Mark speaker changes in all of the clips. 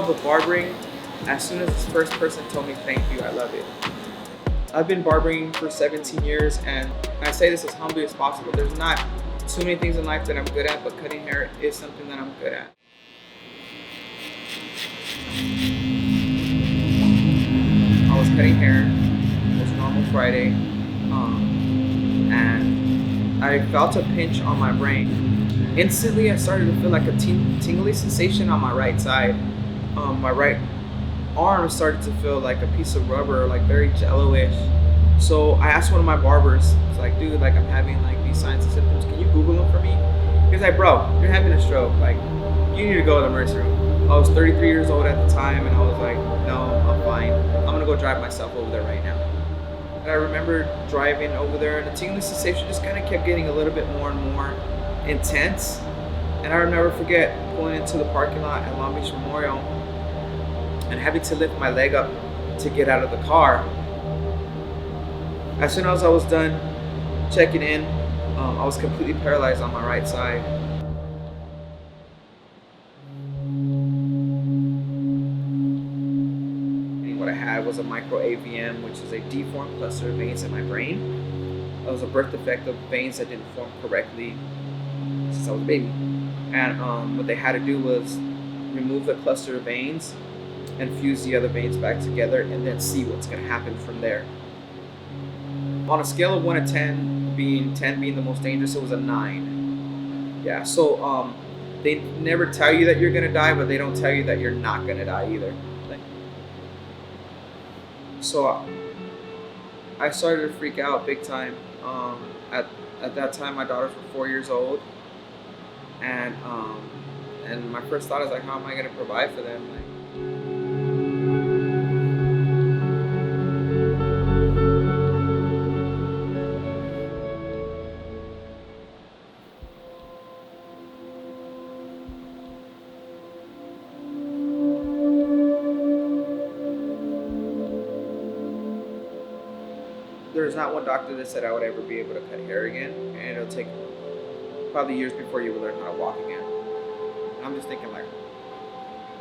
Speaker 1: love with barbering, as soon as this first person told me thank you, I love it. I've been barbering for 17 years, and I say this as humbly as possible. There's not too many things in life that I'm good at, but cutting hair is something that I'm good at. I was cutting hair. It was a normal Friday, and I felt a pinch on my brain. Instantly, I started to feel like a tingly sensation on my right side. My right arm started to feel like a piece of rubber, like very jello-ish. So I asked one of my barbers, I was like, dude, like I'm having like these signs and symptoms. Can you Google them for me? He was like, bro, you're having a stroke. Like, you need to go to the emergency room. I was 33 years old at the time, and I was like, no, I'm fine. I'm gonna go drive myself over there right now. And I remember driving over there, and the tingling sensation just kind of kept getting a little bit more and more intense. And I'll never forget pulling into the parking lot at Long Beach Memorial and having to lift my leg up to get out of the car. As soon as I was done checking in, I was completely paralyzed on my right side. And what I had was a micro AVM, which is a deformed cluster of veins in my brain. It was a birth defect of veins that didn't form correctly since I was a baby. And what they had to do was remove the cluster of veins and fuse the other veins back together, and then see what's going to happen from there. On a scale of 1 to 10 being the most dangerous, it was a 9. Yeah, so they never tell you that you're going to die, but they don't tell you that you're not going to die either. So I started to freak out big time. At that time, my daughters were 4 years old, and my first thought is like, how am I going to provide for them? Like, there's not one doctor that said I would ever be able to cut hair again, and it'll take probably years before you will learn how to walk again. And I'm just thinking like,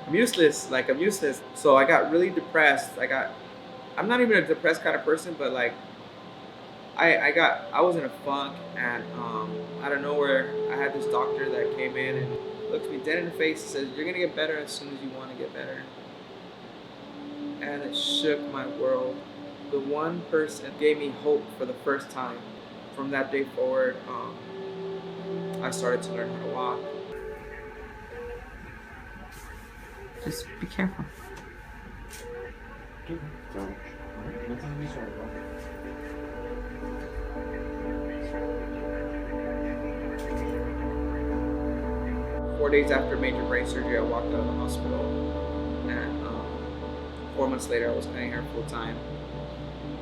Speaker 1: I'm useless. So I got really depressed. I'm not even a depressed kind of person, but like, I was in a funk, and out of nowhere, I had this doctor that came in and looked me dead in the face and says, you're gonna get better as soon as you want to get better. And it shook my world. The one person gave me hope for the first time. From that day forward, I started to learn how to walk.
Speaker 2: Just be careful.
Speaker 1: 4 days after major brain surgery, I walked out of the hospital, and 4 months later, I was cutting hair full time.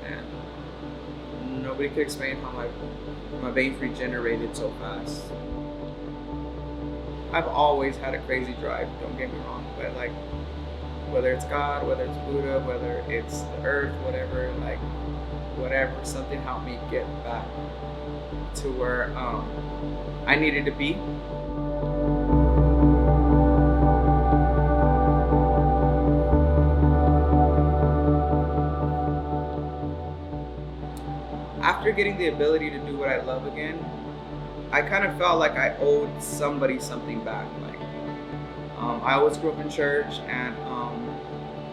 Speaker 1: And nobody could explain how my veins regenerated so fast. I've always had a crazy drive, don't get me wrong, but like, whether it's God, whether it's Buddha, whether it's the earth, whatever, something helped me get back to where I needed to be. After getting the ability to do what I love again, I kind of felt like I owed somebody something back. Like, I always grew up in church, and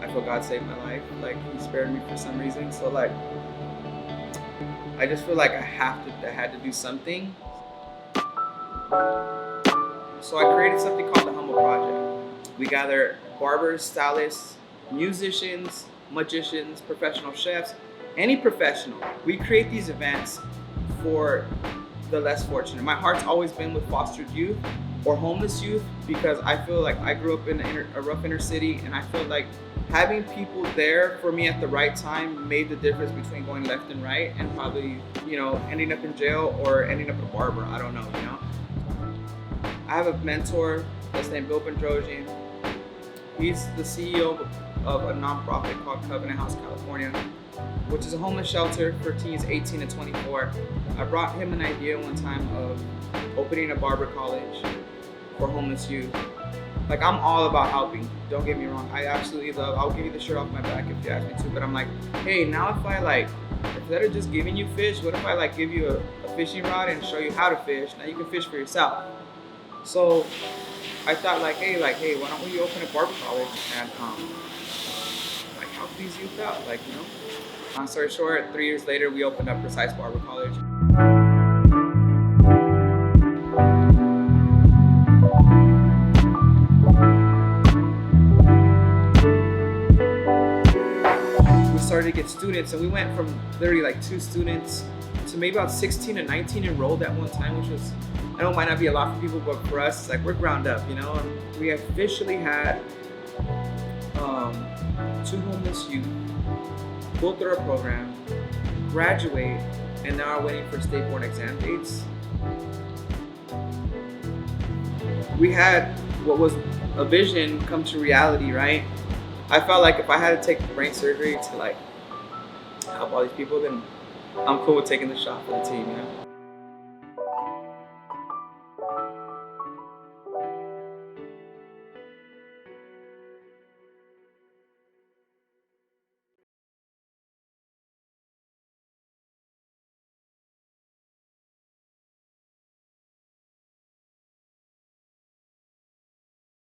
Speaker 1: I feel God saved my life. Like, He spared me for some reason. So like, I just feel like I had to do something. So I created something called the Humble Project. We gather barbers, stylists, musicians, magicians, professional chefs, any professional. We create these events for the less fortunate. My heart's always been with fostered youth or homeless youth, because I feel like I grew up in a rough inner city, and I feel like having people there for me at the right time made the difference between going left and right and probably, ending up in jail or ending up a barber. I don't know, I have a mentor that's named Gabe Torres. He's the CEO of a nonprofit called Covenant House, California, which is a homeless shelter for teens 18 to 24. I brought him an idea one time of opening a barber college for homeless youth. Like, I'm all about helping. Don't get me wrong. I absolutely love. I'll give you the shirt off my back if you ask me to. But I'm like, hey, now if I like, instead of just giving you fish, what if I like give you a fishing rod and show you how to fish? Now you can fish for yourself. So I thought like, hey, why don't we open a barber college and like help these youth out? Like, you know. Long story short, 3 years later, we opened up Precise Barber College. Started to get students, and we went from literally like 2 students to maybe about 16 to 19 enrolled at one time, which was, I know it might not be a lot for people, but for us, it's like we're ground up, you know. And we officially had 2 homeless youth go through our program, graduate, and now are waiting for state board exam dates. We had what was a vision come to reality, right? I felt like if I had to take brain surgery to like help all these people, then I'm cool with taking the shot for the team, you know?